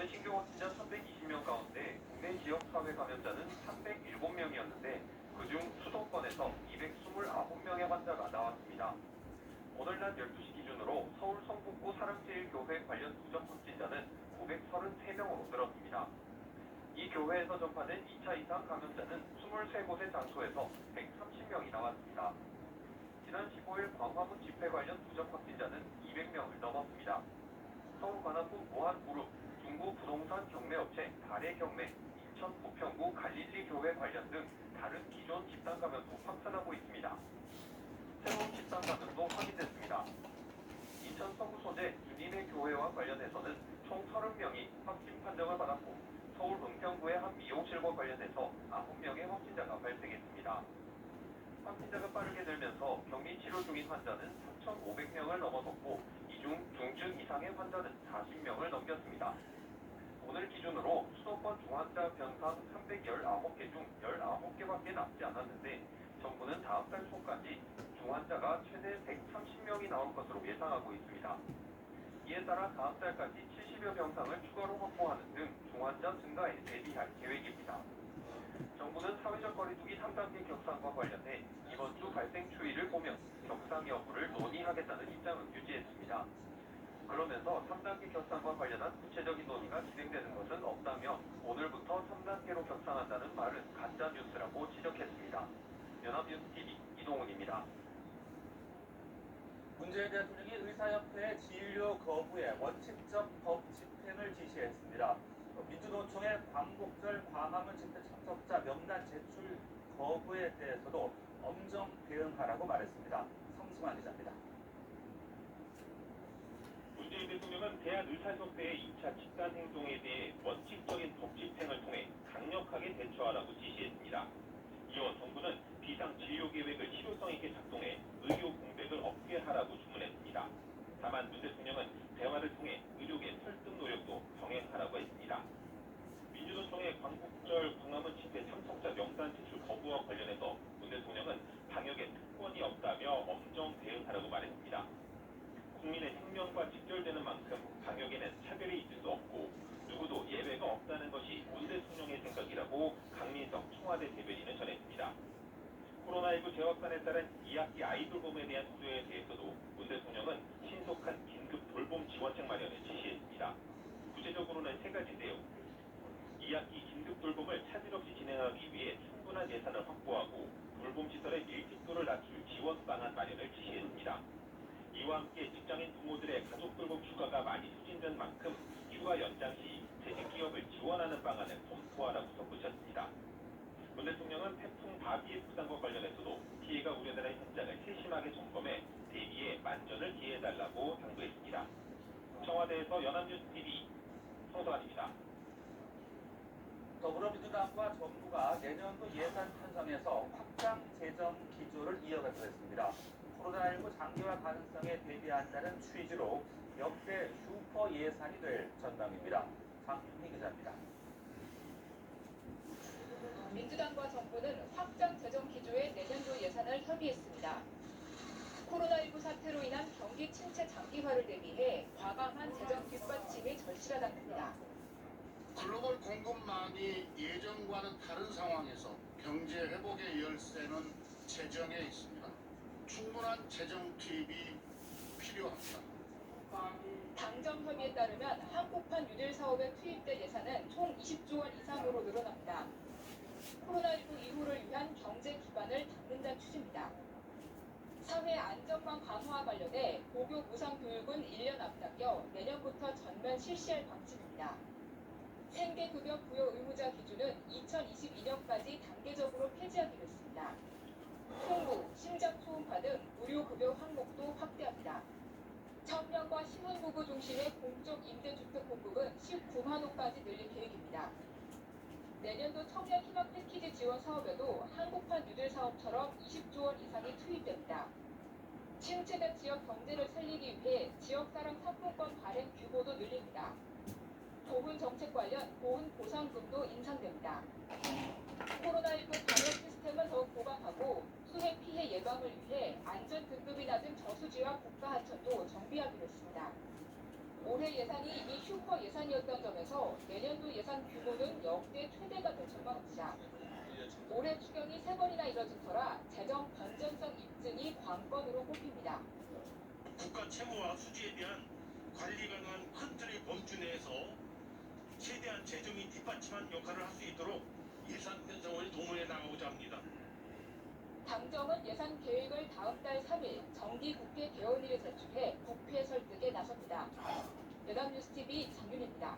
어제 신규 확진자 1,120명 가운데 국내 지역 사회 감염자는 307명이었는데 그중 수도권에서 229명의 환자가 나왔습니다. 오늘 낮 12시 기준으로 서울 성북구 사랑제일교회 관련 누적 확진자는 933명으로 늘었습니다. 이 교회에서 전파된 2차 이상 감염자는 23곳의 장소에서 130명이 나왔습니다. 지난 15일 광화문 집회 관련 누적 확진자는 200명을 넘었습니다. 서울 관악구 무한무릎, 중구 부동산 경매업체 달해경매, 인천 부평구 갈릴리 교회 관련 등 다른 기존 집단 감염도 확산하고 있습니다. 새로운 집단 감염도 확인됐습니다. 인천 서구 소재 주님의 교회와 관련해서는 총 30명이 확진 판정을 받았고 서울 은평구의 한 미용실과 관련해서 9명의 확진자가 발생했습니다. 확진자가 빠르게 늘면서 격리 치료 중인 환자는 4,500명을 넘어섰고 이 중 중증 이상의 환자는 40명을 넘겼습니다. 오늘 기준으로 수도권 중환자 병상 319개 중 19개밖에 남지 않았는데 정부는 다음 달 초까지 중환자가 최대 130명이 나올 것으로 예상하고 있습니다. 이에 따라 다음 달까지 70여 병상을 추가로 확보하는 등 중환자 증가에 대비할 계획입니다. 정부는 사회적 거리두기 3단계 격상과 관련해 이번 주 발생 추이를 보면 격상 여부를 논의하겠다는 입장을 유지했습니다. 그러면서 3단계 격상과 관련한 구체적인 논의가 진행되는 것은 없다며 오늘부터 3단계로 격상한다는 말은 가짜뉴스라고 지적했습니다. 연합뉴스TV 이동훈입니다. 문재인 대통령이 의사협회의 진료 거부에 원칙적 법 집행을 지시했습니다. 민주노총의 광복절 광화문 집회 참석자 명단 제출 거부에 대해서도 엄정 대응하라고 말했습니다. 성승환 기자입니다. 문재인 대통령은 대한의사협회의 2차 집단 행동에 대해 원칙적인 법 집행을 통해 강력하게 대처하라고 지시했습니다. 이어 정부는 비상 진료 계획을 실효성 있게 작동해 의료 공백을 없게 하라고 주문했습니다. 다만 문 대통령은 대화를 통해 의료계 설득 노력도 병행하라고 했습니다. 민주노총의 광복절 광화문 집회 참석자 명단 제출 거부와 관련해서 문 대통령은 방역에 특권이 없다며 엄정 대응하라고 말했습니다. 국민의 생명과 직결되는 만큼 방역에는 차별이 있을 수 없고 누구도 예외가 없다는 것이 문 대통령의 생각이라고 강민석 청와대 대변인은 전했습니다. 코로나19 재확산에 따른 2학기 아이돌봄에 대한 우려에 대해서도 문 대통령은 신속한 긴급 돌봄 지원책 마련을 지시했습니다. 구체적으로는 세 가지 내용. 2학기 긴급 돌봄을 차질 없이 진행하기 위해 충분한 예산을 확보하고 돌봄 시설의 밀집도를 낮출 지원 방안 마련을 지시했습니다. 이와 함께 직장인 부모들의 가족 돌봄 휴가가 많이 소진된 만큼 휴가 연장 시 재직 기업을 지원하는 방안을 검토하라고 덧붙였습니다. 문 대통령은 태풍 바비의 부상과 관련해서도 피해가 우려되는 현장을 세심하게 점검해 대비에 만전을 기해달라고 당부했습니다. 청와대에서 연합뉴스TV 성성환입니다. 더불어민주당과 정부가 내년도 예산 편성에서 확장 재정 기조를 이어가기로 했습니다. 코로나19 장기화 가능성에 대비한다는 취지로 역대 슈퍼 예산이 될 전망입니다. 장윤희 기자입니다. 민주당과 정부는 확장 재정 기조의 내년도 예산을 협의했습니다. 코로나19 사태로 인한 경기 침체 장기화를 대비해 과감한 재정 뒷받침이 절실하다는 겁니다. 글로벌 공급망이 예전과는 다른 상황에서 경제 회복의 열쇠는 재정에 있습니다. 충분한 재정 투입이 필요합니다. 당정 협의에 따르면 한국판 뉴딜 사업에 투입될 예산은 총 20조 원 이상으로 늘어납니다. 코로나19 이후를 위한 경제 기반을 닦는다는 취지입니다. 사회 안전망 강화 관련해 고교 무상 교육은 1년 앞당겨 내년부터 전면 실시할 방침입니다. 생계급여 부여 의무자 기준은 2022년까지 단계적으로 폐지하기로 했습니다. 통부, 심장 초음파 등 무료급여 항목도 확대합니다. 청년과 신혼부부 중심의 공적 임대주택 공급은 19만 호까지 늘릴 계획입니다. 내년도 청년 희망 패키지 지원 사업에도 한국판 뉴딜 사업처럼 20조 원 이상이 투입됩니다. 침체된 지역 경제를 살리기 위해 지역사랑 상품권 발행 규모도 늘립니다. 보훈 정책 관련 보훈 보상금도 인상됩니다. 코로나19 방역 시스템을 더욱 보강하고 수해 피해 예방을 위해 안전 등급이 낮은 저수지와 국가하천도 정비하기로 했습니다. 올해 예산이 이미 슈퍼 예산이었던 점에서 내년도 예산 규모는 역대 최대가 될 전망입니다. 올해 추경이 3번이나 이뤄진 터라 재정 건전성 입증이 관건으로 꼽힙니다. 국가 채무와 수지에 대한 관리 가능한 큰 틀의 범주 내에서 최대한 재정이 뒷받침한 역할을 할 수 있도록 예산 편성을 동원해 나가고자 합니다. 당정은 예산 계획을 다음 달 3일 정기 국회 개원일에 제출해 국회 설득에 나섭니다. 연합뉴스TV 장윤입니다.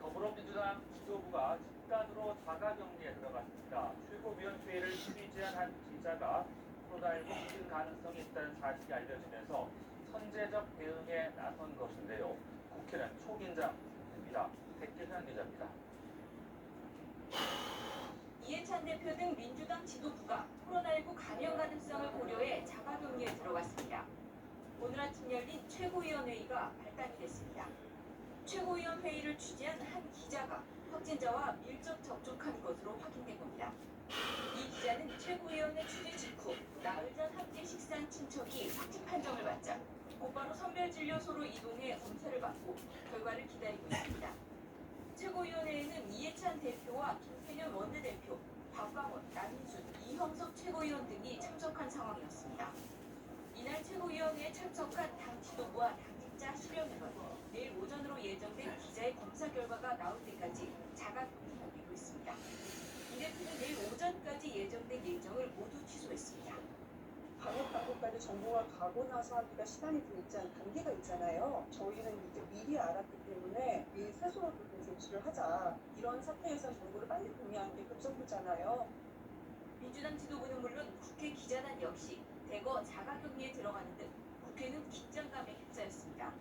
더불어민주당 지도부가 집단으로 자가격리에 들어갔습니다. 최고위원회의를 취재한 한 기자가 코로나19 확진 가능성이 있다는 사실이 알려지면서 선제적 대응에 나선 것인데요. 국회는 초긴장입니다. 백기현 기자입니다. 이해찬 대표 등 민주당 지도부가 코로나19 감염 가능성을 고려해 자가격리에 들어갔습니다. 오늘 아침 열린 최고위원회의가 발단이 됐습니다. 최고위원회의를 취재한 한 기자가 확진자와 밀접 접촉한 것으로 확인된 겁니다. 이 기자는 최고위원회 취재 직후 나흘 전 함께 식사한 친척이 확진 판정을 받자 곧바로 선별진료소로 이동해 검사를 받고 결과를 기다리고 있습니다. 최고위원회에는 이해찬 대표와 김태년 원내대표, 박광원, 남인순, 이형석 최고위원 등이 참석한 상황이었습니다. 이날 최고위원회에 참석한 당 지도부와 당직자 10여 명은 내일 오전으로 예정된 기자의 검사 결과가 나올 때까지 자가격리를 미루고 있습니다. 이 대표는 내일 오전까지 예정된 일정을 모두 취소했습니다. 방역 당국까지 정보가 가고 나서 하기가 시간이 좀 단계가 있잖아요. 저희는 이제 미리 알았기 때문에 이 스스로 좀 조치를 하자. 이런 사태에서 정보를 빨리 공유하는 게 급선무잖아요. 민주당 지도부는 물론 국회 기자단 역시 대거 자가격리에 들어가는 등 국회는 긴장감에 휩싸였습니다.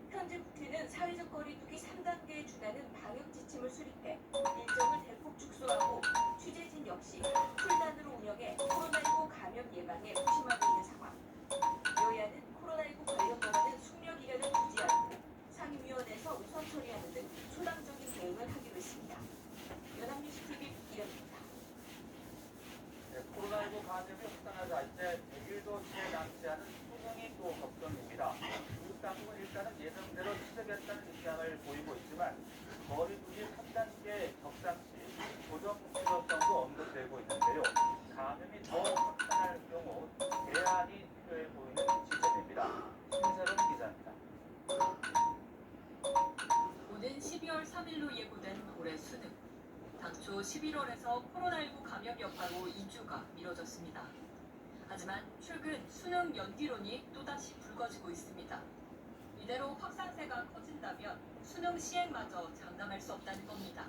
현재 국회는 사회적 거리두기 3단계에 준하는 방역 지침을 수립해 일정을 대폭 축소하고 취재진 역시 풀단으로 운영해 코로나19 감염 예방에 부심하고 있는 상황. 여야는 코로나19 관련 법안은 숙려 기간을 두지 않고 상임위원회에서 우선 처리하는 등 초당적인 대응을 하기로 했습니다. 연합뉴스TV 이현입니다. 코로나19 감염이 확산하자 이제 100일도 채 남지 않은 수능이 또 걱정입니다. 교육당국은 일단은 예정대로 시작했다는 입장을 보이고 있지만 거리두기 3단계 격상 시 조정 필요성도 언급되고 있는데요. 감염이 더 확산할 경우 대안이 필요해 보이는 지점입니다. 신세롬 기자입니다. 오는 12월 3일로 예고된 올해 수능. 당초 11월에서 코로나19 감염 여파로 2주가 미뤄졌습니다. 하지만 최근 수능 연기론이 또다시 불거지고 있습니다. 이대로 확산세가 커진다면 수능 시행마저 장담할 수 없다는 겁니다.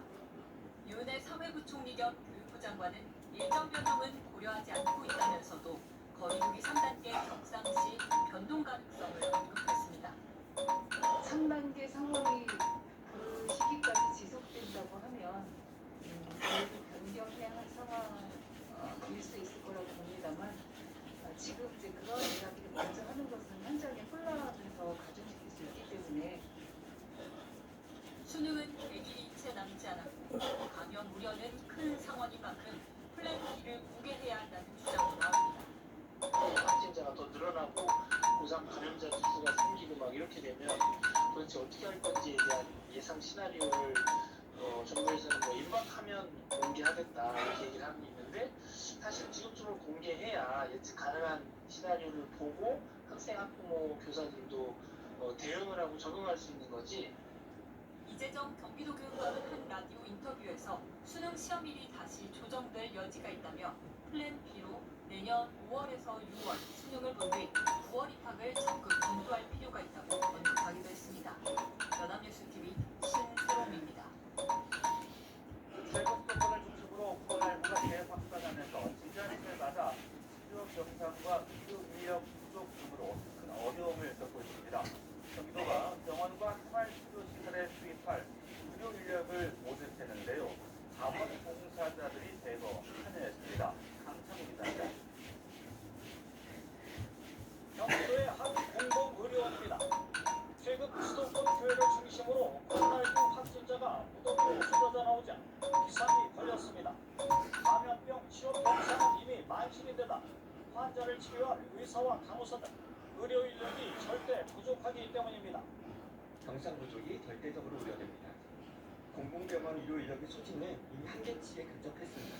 유은혜 사회부총리 겸 교육부 장관은 일정 변동은 고려하지 않고 있다면서도 거리두기 3단계 격상 시 변동 가능성을 언급했습니다. 3단계 상황이 그 시기까지 지속된다고 하면 결국 변경해야 할 상황일 수 있을 거라고 봅니다만 지금 이제 그런 이야기를 먼저 하는 것은 현장에 혼란을 더 가중시킬 수 있기 때문에 수능은 100일이 채 남지 않았고 감염 우려는 큰 상황인 만큼 플랜 B를 구개해야 한다는 주장도 나옵니다. 확진자가 더 늘어나고 고3 감염자 수가 생기고 막 이렇게 되면 도대체 어떻게 할 건지에 대한 예상 시나리오를 정부에서는 뭐 임박하면 공개하겠다 이렇게 얘기를 하고 있는데 사실 지금쯤은 공개해야 예측 가능한 시나리오를 보고 학생, 학부모, 교사들도 대응을 하고 적응할 수 있는 거지. 이재정 경기도 교육감은 한 라디오 인터뷰에서 수능 시험일이 다시 조정될 여지가 있다며 플랜 B로 내년 5월에서 6월 수능을 본 뒤 9월 입학을 적극 검토할 필요가 있다고 언급하기도 했습니다. 연합뉴스TV 신세롬입니다. 최근 수도권을 중심으로 코로나19가 재확산하면서 지자체를 맞아 치료 병상과 의료 인력 부족 등으로 큰 어려움을 겪고 있습니다. 경기도가 병원과 생활치료시설에 투입할 의료 인력을 모집했는데요. 자원봉사자들이 대거 참여했습니다. 강창우 기자입니다. 경기도의 한 공공의료원입니다. 최근 수도권 교회를 중심으로 코로나19 확진자가 무더기로 쏟아져 나오자 기상이 걸렸습니다. 감염병 치료 병상은 이미 만신이 되다 환자를 치료할 의사와 간호사 등 의료 인력이 절대 부족하기 때문입니다. 병상 부족이 절대적으로 우려됩니다. 공공병원 의료 인력의 소진은 이미 한계치에 근접했습니다.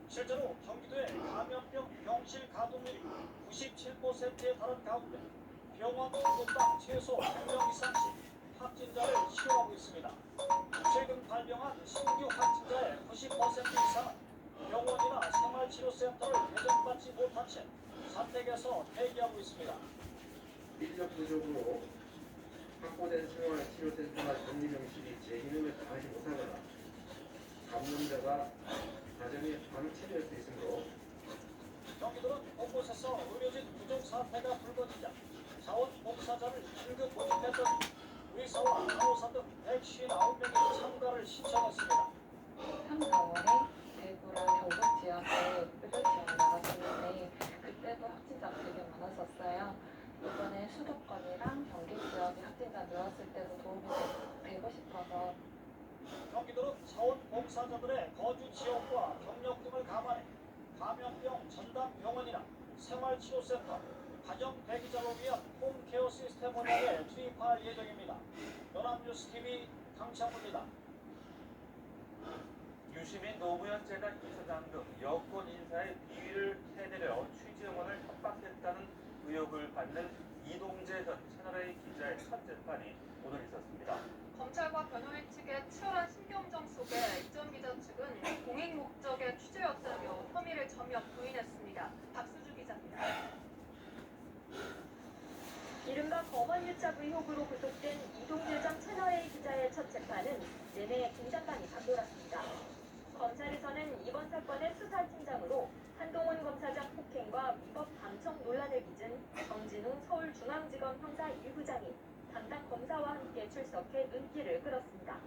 실제로 경기도의 감염병 병실 가동률이 97%에 달한 가운데 병원 공급당 최소 100명 이상씩 확진자를 치료하고 있습니다. 최근 발병한 신규 확진자의 90% 이상은 병원이나 생활치료센터를 배정받지 못한 채 사택에서 대기하고 있습니다. 인력 부족으로 확보된 생활치료센터나 격리병실이 제 기능을 다하지 못하거나 감염자가 가정에 방치될 수 있으므로 경기도는 곳곳에서 의료진 부족 사태가 불거지자 자원봉사자를 긴급 모집했더니 의사와 간호사 등 159명이 참가를 신청했습니다. 한 병원에 대구랑 경북 지역에 의료 지원이 나갔었는데 그때도 확진자 되게 많았었어요. 이번에 수도권이랑 경기 지역에 확진자 늘었을 때도 도움이 되고 싶어서 경기도는 자원봉사자들의 거주 지역과 경력 등을 감안해 감염병 전담병원이나 생활치료센터, 가정대기자를 위한 홈케어 시스템 운영에 투입할 예정입니다. 연합뉴스TV 강창훈입니다. 유시민 노무현 재단 이사장 등 여권 인사의 비위를 해내려 취재원을 협박했다는 의혹을 받는 이동재 전 채널A 기자의 첫 재판이 오늘 있었습니다. 검찰과 변호인 측의 치열한 신경전 속에 이전 기자 측은 공익 목적의 취재였다며 혐의를 전면 부인했습니다. 박수주 기자입니다. 이른바 검언유착 의혹으로 구속된 이동재 전 채널A 기자의 첫 재판은 내내 긴장감이 감돌았습니다. 검찰에서는 이번 사건의 수사팀장으로 한동훈 검사장 폭행과 위법 방청 논란을 빚은 정진웅 서울중앙지검 형사 1부장이 담당 검사와 함께 출석해 눈길을 끌었습니다.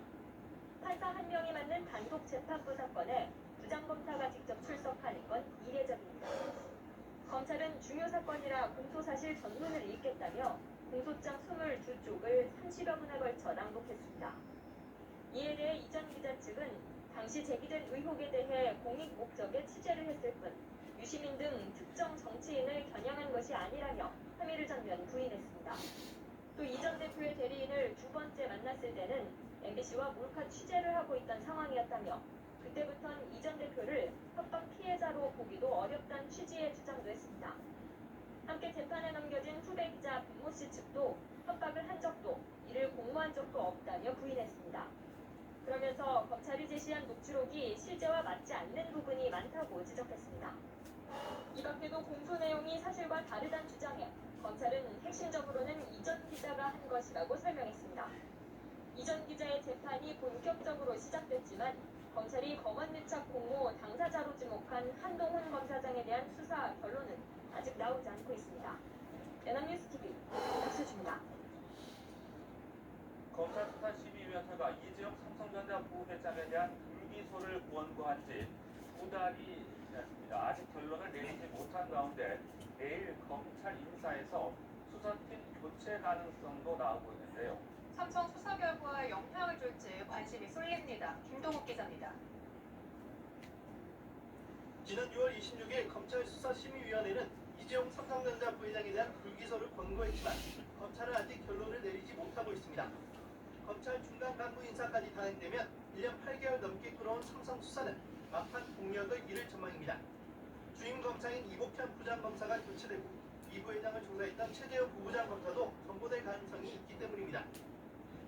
판사 한 명이 맡는 단독 재판부 사건에 부장검사가 직접 출석하는 건 이례적입니다. 검찰은 중요 사건이라 공소사실 전문을 읽겠다며 공소장 22쪽을 30여 분에 걸쳐 낭독했습니다. 이에 대해 이전 기자 측은 당시 제기된 의혹에 대해 공익 목적의 취재를 했을 뿐 유시민 등 특정 정치인을 겨냥한 것이 아니라며 혐의를 전면 부인했습니다. 또 이 전 대표의 대리인을 두 번째 만났을 때는 MBC와 몰카 취재를 하고 있던 상황이었다며 그때부터는 이 전 대표를 협박 피해자로 보기도 어렵다는 취지의 주장도 했습니다. 함께 재판에 넘겨진 후배 기자 박모 씨 측도 협박을 한 적도 이를 공모한 적도 없다며 부인했습니다. 그러면서 검찰이 제시한 녹취록이 실제와 맞지 않는 부분이 많다고 지적했습니다. 이 밖에도 공소 내용이 사실과 다르다는 주장에 검찰은 핵심적으로는 이전 기자가 한 것이라고 설명했습니다. 이전 기자의 재판이 본격적으로 시작됐지만 검찰이 검언유착 공모 당사자로 지목한 한동훈 검사장에 대한 수사 결론은 아직 나오지 않고 있습니다. 연합뉴스TV 박수주입니다. 검찰수사심의위원회가 이재용 삼성전자 부회장에 대한 불기소를 권고한 지 2달이 지났습니다. 아직 결론을 내리지 못한 가운데 내일 검찰 인사에서 수사팀 교체 가능성도 나오고 있는데요. 삼성 수사 결과에 영향을 줄지 관심이 쏠립니다. 김동욱 기자입니다. 지난 6월 26일 검찰수사심의위원회는 이재용 삼성전자 부회장에 대한 불기소를 권고했지만 검찰은 아직 결론을 내리지 못하고 있습니다. 검찰 중간 간부 인사까지 단행되면 1년 8개월 넘게 끌어온 삼성 수사는 막판 공력을 잃을 전망입니다. 주임 검사인 이복현 부장검사가 교체되고 이 부회장을 조사했던 최재형 부부장 검사도 전보될 가능성이 있기 때문입니다.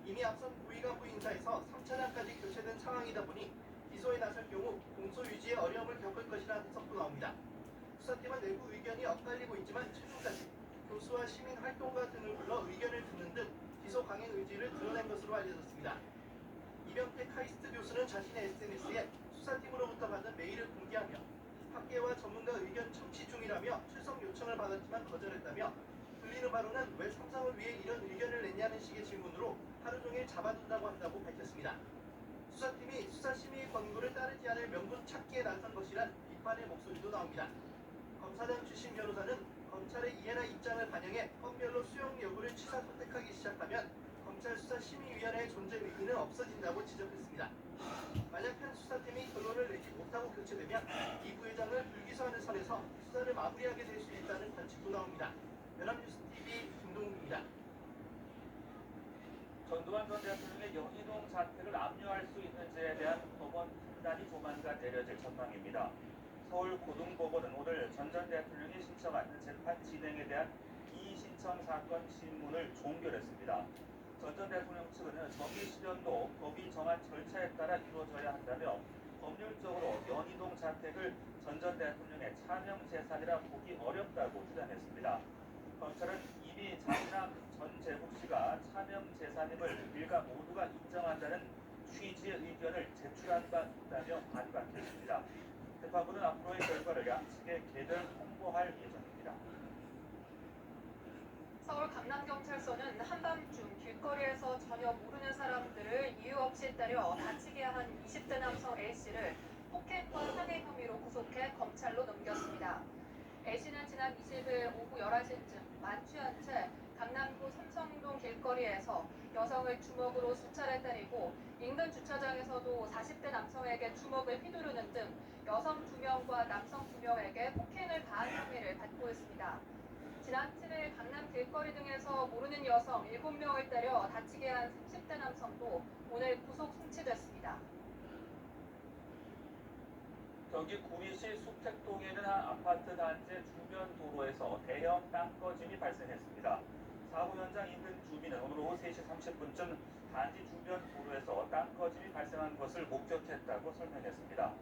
이미 앞선 고위간부 인사에서 3차장까지 교체된 상황이다 보니 기소에 나설 경우 공소 유지에 어려움을 겪을 것이라는 해석도 나옵니다. 수사팀은 내부 의견이 엇갈리고 있지만 최종까지 교수와 시민 활동가 등을 불러 의견을 듣는 등 기소 강행 의지를 드러낸 것으로 알려졌습니다. 이병태 카이스트 교수는 자신의 SNS에 수사팀으로부터 받은 메일을 공개하며 학계와 전문가 의견 청취 중이라며 출석 요청을 받았지만 거절했다며 들리는 바로는 왜 삼성을 위해 이런 의견을 냈냐는 식의 질문으로 하루 종일 잡아둔다고 한다고 밝혔습니다. 수사팀이 수사심의 권고를 따르지 않을 명분 찾기에 나선 것이란 비판의 목소리도 나옵니다. 검사장 출신 변호사는 검찰의 이해나 입장을 반영해 건별로 수용 여부를 취사 선택하기 시작하면 검찰 수사심의위원회의 존재 의미는 없어진다고 지적했습니다. 만약 현 수사팀이 결론을 내지 못하고 교체되면 이 부회장을 불기소하는 선에서 수사를 마무리하게 될 수 있다는 관측도 나옵니다. 연합뉴스 TV 김동욱입니다. 전두환 전 대통령의 연희동 자택을 압류할 수 있는지에 대한 법원 판단이 조만간 내려질 전망입니다. 서울 고등법원은 오늘 전 대통령이 신청한 재판 진행에 대한 이의 신청 사건 신문을 종결했습니다. 전 대통령 측은 정의 실현도 법이 정한 절차에 따라 이루어져야 한다며 법률적으로 연희동 자택을 전 대통령의 차명 재산이라 보기 어렵다고 주장했습니다. 검찰은 이미 장남 전재국 씨가 차명 재산임을 일가 모두가 인정한다는 취지의 의견을 제출한 바 있다며 반박했습니다. 재판부는 앞으로의 결과를 양측에 개별 통보할 예정입니다. 서울 강남경찰서는 한밤중 길거리에서 전혀 모르는 사람들을 이유 없이 때려 다치게 한 20대 남성 A씨를 폭행과 살해 혐의로 구속해 검찰로 넘겼습니다. A씨는 지난 20일 오후 11시쯤 만취한 채 강남구 삼성동 길거리에서 여성을 주먹으로 수차례 때리고 인근 주차장에서도 40대 남성에게 주먹을 휘두르는 등 여성 2명과 남성 2명에게 폭행을 가한 혐의를 받고 있습니다. 지난 7일 강남 길거리 등에서 모르는 여성 7명을 때려 다치게 한 30대 남성도 오늘 구속 송치됐습니다. 경기 구리시 수택동에 있는 한 아파트 단지 주변 도로에서 대형 땅꺼짐이 발생했습니다. 사고 현장 인근 주민은 오늘 오후 3시 30분쯤 단지 주변 도로에서 땅꺼짐이 발생한 것을 목격했다고 설명했습니다.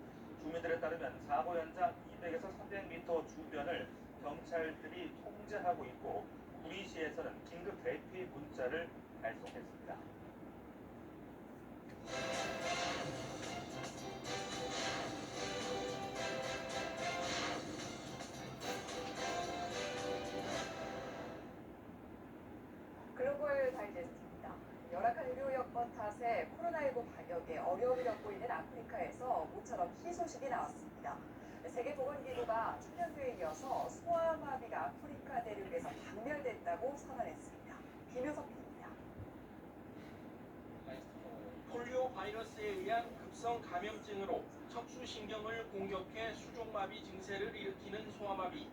주민들에 따르면 사고 현장 200에서 300m 주변을 경찰들이 통제하고 있고 구리시에서는 긴급 대피 문자를 발송했습니다. 글로벌 다이제스트입니다. 열악한 의료 여건 탓에 코로나19 방역에 어려움을 겪고 있는 아프리카에서 모처럼 희소식이 나왔습니다. 세계보건기구가 천년도에 이어서 소아마비가 아프리카 대륙에서 박멸됐다고 선언했습니다. 김효석 PD입니다. 폴리오 바이러스에 의한 급성 감염증으로 척수신경을 공격해 수족마비 증세를 일으키는 소아마비.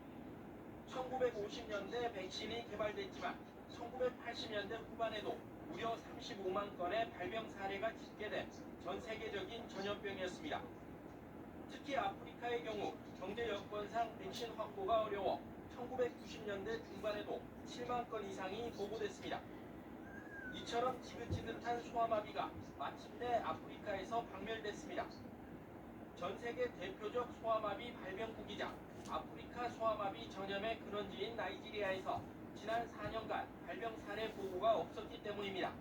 1950년대 백신이 개발됐지만 1980년대 후반에도 무려 35만 건의 발병 사례가 집계된 전 세계적인 전염병이었습니다. 특히 아프리카의 경우 경제 여건상 백신 확보가 어려워 1990년대 중반에도 7만 건 이상이 보고됐습니다. 이처럼 지긋지긋한 소아마비가 마침내 아프리카에서 박멸됐습니다. 전 세계 대표적 소아마비 발병국이자 아프리카 소아마비 전염의 근원지인 나이지리아에서 지난 4년간 발병 사례 보고가 없었기 때문입니다.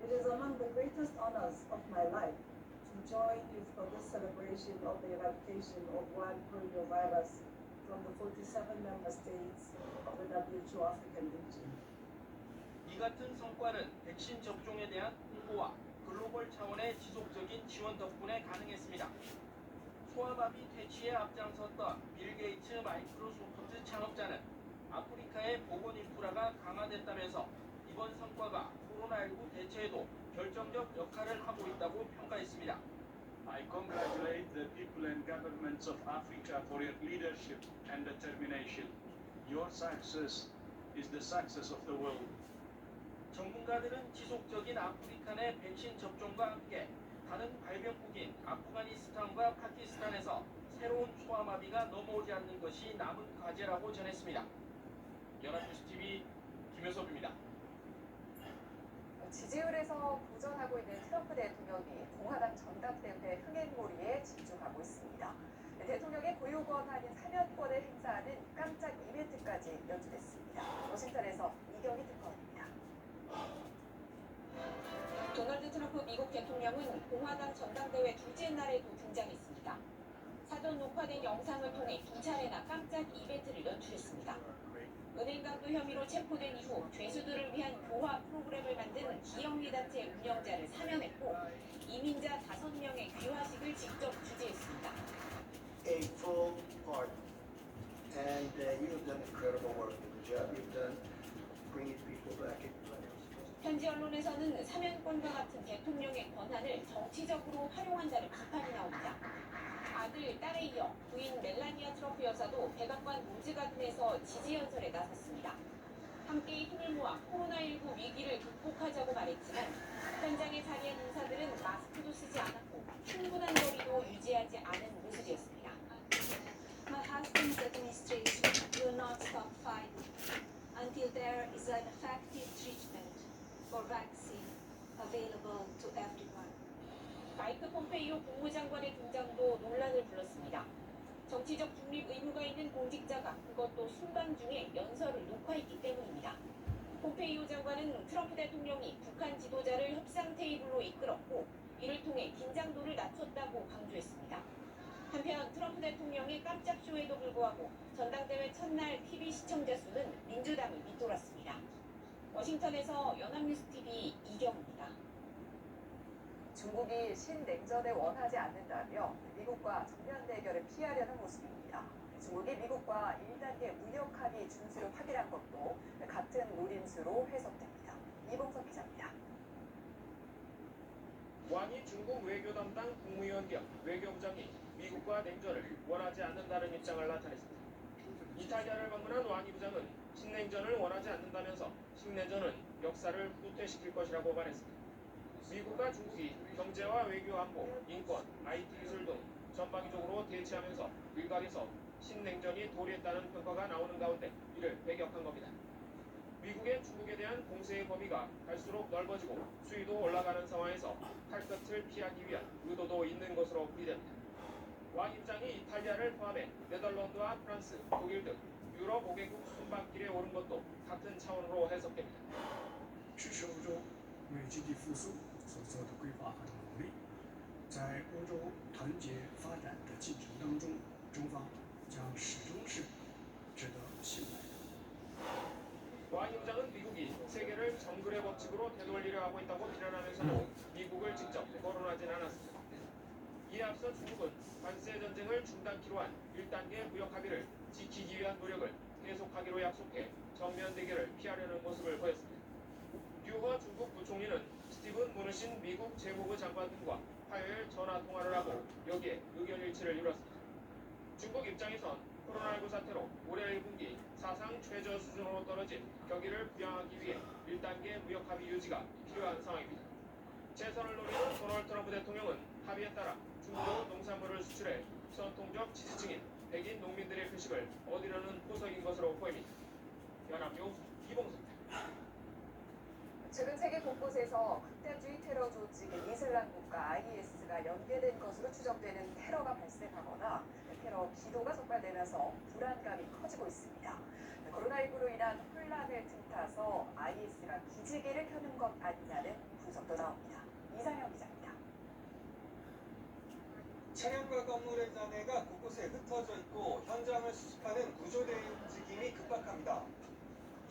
It is among the greatest honors of my life to join you for this celebration of the eradication of wild polio virus from the 47 member states of the WHO African region. 이 같은 성과는 백신 접종에 대한 홍보와 글로벌 차원의 지속적인 지원 덕분에 가능했습니다. 소아마비 퇴치에 앞장섰던 빌 게이츠 마이크로소프트 창업자는 아프리카의 보건 인프라가 강화됐다면서 이번 성과가 코로나19 대처에도 결정적 역할을 하고 있다고 평가했습니다. I congratulate the people and governments of Africa for your leadership and determination. Your success is the success of the world. 전문가들은 지속적인 아프리카 내 백신 접종과 함께 다른 발병국인 아프가니스탄과 파키스탄에서 새로운 소아마비가 넘어오지 않는 것이 남은 과제라고 전했습니다. 연합뉴스 TV 김효섭입니다. 지지율에서 고전하고 있는 트럼프 대통령이 공화당 전당대회 흥행몰이에 집중하고 있습니다. 대통령의 고유 권한인 사면권을 행사하는 깜짝 이벤트까지 연출했습니다. 워싱턴에서 이경희 특파원입니다. 도널드 트럼프 미국 대통령은 공화당 전당대회 둘째 날에도 등장했습니다. 사전 녹화된 영상을 통해 두 차례나 깜짝 이벤트를 연출했습니다. 은행 강도 혐의로 체포된 이후 죄수들을 위한 교화 프로그램을 만든 기영리단체 운영자를 사면했고 이민자 5명의 귀화식을 직접 주재했습니다. A full pardon, and you've done incredible work. The job you've done, bringing people back in. 현지 언론에서는 사면권과 같은 대통령의 권한을 정치적으로 활용한다는 비판이 나옵니다. 아들, 딸에 이어 부인 멜라니아 트럼프 여사도 백악관 로즈가든에서 지지 연설에 나섰습니다. 함께 힘을 모아 코로나19 위기를 극복하자고 말했지만 현장에 자리한 인사들은 마스크도 쓰지 않았고 충분한 거리도 유지하지 않은 모습이었습니다. My husband's administration will not stop fighting until there is an effective treatment or vaccine available to everyone. 마이크 폼페이오 국무장관의 등장도 논란을 불렀습니다. 정치적 중립 의무가 있는 공직자가 그것도 순방 중에 연설을 녹화했기 때문입니다. 폼페이오 장관은 트럼프 대통령이 북한 지도자를 협상 테이블로 이끌었고 이를 통해 긴장도를 낮췄다고 강조했습니다. 한편 트럼프 대통령의 깜짝 쇼에도 불구하고 전당대회 첫날 TV 시청자 수는 민주당을 밑돌았습니다. 워싱턴에서 연합뉴스TV 이경입니다. 중국이 신냉전을 원하지 않는다며 미국과 정면 대결을 피하려는 모습입니다. 중국이 미국과 1단계 무역 합의 준수를 확인한 것도 같은 노림수로 해석됩니다. 이봉석 기자입니다. 왕이 중국 외교 담당 국무위원 겸 외교부장이 미국과 냉전을 원하지 않는다는 입장을 나타냈습니다. 이탈리아를 방문한 왕이 부장은 신냉전을 원하지 않는다면서 신냉전은 역사를 후퇴시킬 것이라고 말했습니다. 미국과 중국이 경제와 외교 안보, 인권, IT 기술 등 전방위적으로 대치하면서 일각에서 신냉전이 도래했다는 평가가 나오는 가운데 이를 배격한 겁니다. 미국의 중국에 대한 공세의 범위가 갈수록 넓어지고 수위도 올라가는 상황에서 칼끝을 피하기 위한 의도도 있는 것으로 풀이됩니다. 왕 입장이 이탈리아를 포함해 네덜란드와 프랑스, 독일 등 유럽 5개국 순방길에 오른 것도 같은 차원으로 해석됩니다. 支持欧洲为经济复苏所做的规划和努力，在欧洲团结发展的进程当中，中方将始终是值得信赖的。 왕 부장은 미국이 세계를 정글의 법칙으로 되돌리려 하고 있다고 비난하면서도 미국을 직접 거론하진 않았습니다. 이에 앞서 중국은 관세 전쟁을 중단키로 한 1단계 무역 합의를 지키기 위한 노력을 계속하기로 약속해 정면 대결을 피하려는 모습을 보였습니다. 류허 중국 부총리는 스티븐 무누신 미국 재무부 장관 등과 화요일 전화 통화를 하고 여기에 의견 일치를 이뤘습니다. 중국 입장에선 코로나19 사태로 올해 1분기 사상 최저 수준으로 떨어진 경기를 부양하기 위해 1단계 무역 합의 유지가 필요한 상황입니다. 재선을 노리는 도널드 트럼프 대통령은 합의에 따라 중국으로 농산물을 수출해 전통적 지지층인 백인 농민들의 표식을 얻으려는 포석인 것으로 보입니다. 연합뉴스 이봉수입니다. 최근 세계 곳곳에서 극단주의 테러 조직인 이슬람 국가 IS가 연계된 것으로 추정되는 테러가 발생하거나 테러 기도가 적발되면서 불안감이 커지고 있습니다. 코로나19로 인한 혼란을 틈타서 IS가 기지개를 켜는 것 아니냐는 분석도 나옵니다. 이상현 기자입니다. 차량과 건물의 잔해가 곳곳에 흩어져 있고 현장을 수습하는 구조대의 움직임이 급박합니다.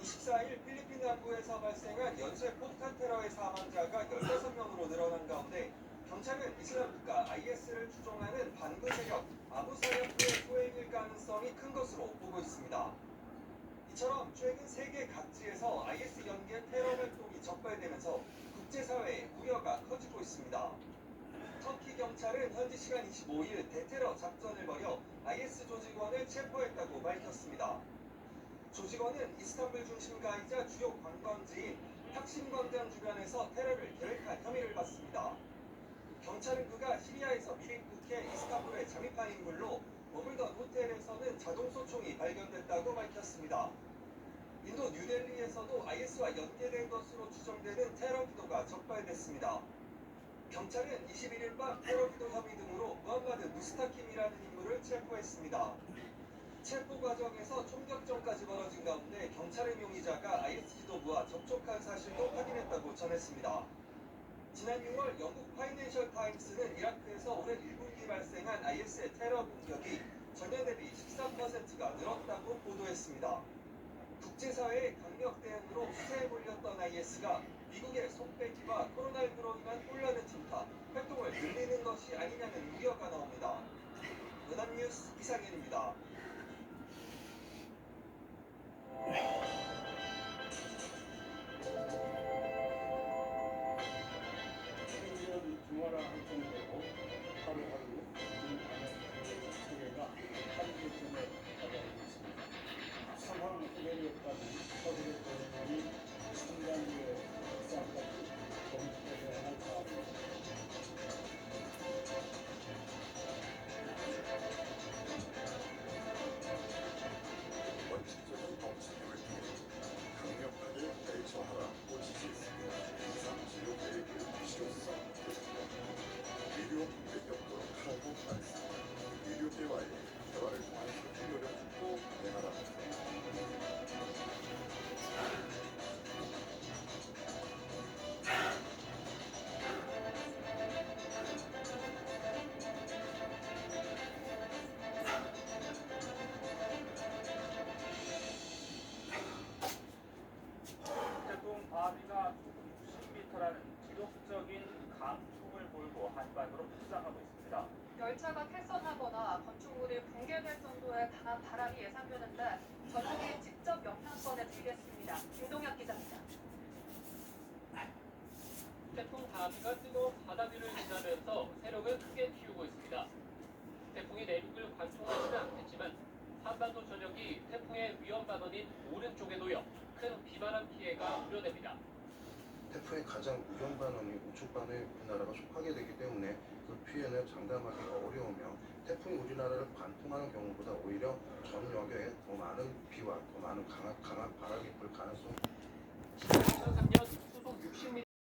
24일 필리핀 남부에서 발생한 연쇄 포탄 테러의 사망자가 16명으로 늘어난 가운데 경찰은 이슬람 국가 IS를 추종하는 반구 세력 아부사야프의 소행일 가능성이 큰 것으로 보고 있습니다. 이처럼 최근 세계 각지에서 IS 연계 테러 활동이 적발되면서 국제사회의 우려가 커지고 있습니다. 터키 경찰은 현지 시간 25일 대테러 작전을 벌여 IS 조직원을 체포했다고 밝혔습니다. 조직원은 이스탄불 중심가이자 주요 관광지인 탁심 광장 주변에서 테러를 계획한 혐의를 받습니다. 경찰은 그가 시리아에서 미립국해 이스탄불에 잠입한 인물로 머물던 호텔에서는 자동소총이 발견됐다고 밝혔습니다. 인도 뉴델리에서도 IS와 연계된 것으로 추정되는 테러 기도가 적발됐습니다. 경찰은 21일 밤 테러 기도 혐의 등으로 무함마드 무스타킴이라는 인물을 체포했습니다. 체포 과정에서 총격전까지 벌어진 가운데 경찰의 용의자가 IS 지도부와 접촉한 사실도 확인했다고 전했습니다. 지난 6월 영국 파이낸셜 타임스는 이라크에서 올해 1분기 발생한 IS의 테러 공격이 전년 대비 13%가 늘었다고 보도했습니다. 국제사회의 강력 대응으로 수세에 몰렸던 IS가 미국의 손빼기와 코로나19로 인한 혼란을 틈타 활동을 늘리는 것이 아니냐는 우려가 나옵니다. 연합뉴스 이상현입니다. 생전 주말화 할 정도로 하루하루 이 감염 체계가 한계점에 다다르고 있습니다. 상황 그대로였다면 서울의 이 순간의 싸움까지 검토해야 할 사안입니다. 원칙적인 법칙을 통해 강력하게 대처하라고 지시했습니다. 비상치료 계획의 필요성 개선, 의료 공백 역도로 하라고 말했습니다. 의료계와의 대화를 통한 소통 노력도 진행하라. 태풍 바비가 초속 60m라는 기록적인 강풍을 몰고 한반도로 북상하고 있습니다. 열차가 탈선하거나 건축물이 붕괴될 정도의 강한 바람이 예상되는데 전국이 직접 영향권에 들겠습니다. 김동혁 기자입니다. 태풍 바비가 뜨거운 바다 위를 지나면서 세력을 크게 키우고 있습니다. 태풍이 내륙을 관통하지는 않겠지만 한반도 전역이 태풍의 위험 반원인 오른쪽에도요 큰 비바람 피해가 우려됩니다. 태풍의 가장 위험 반원인 우측반에 우리나라가 속하게 되기 때문에 그 피해는 장담하기가 어려우며 태풍이 우리나라를 관통하는 경우보다 오히려 전역에 더 많은 비와 더 많은 강한 바람이 불 가능성이 2003년 수속 60mm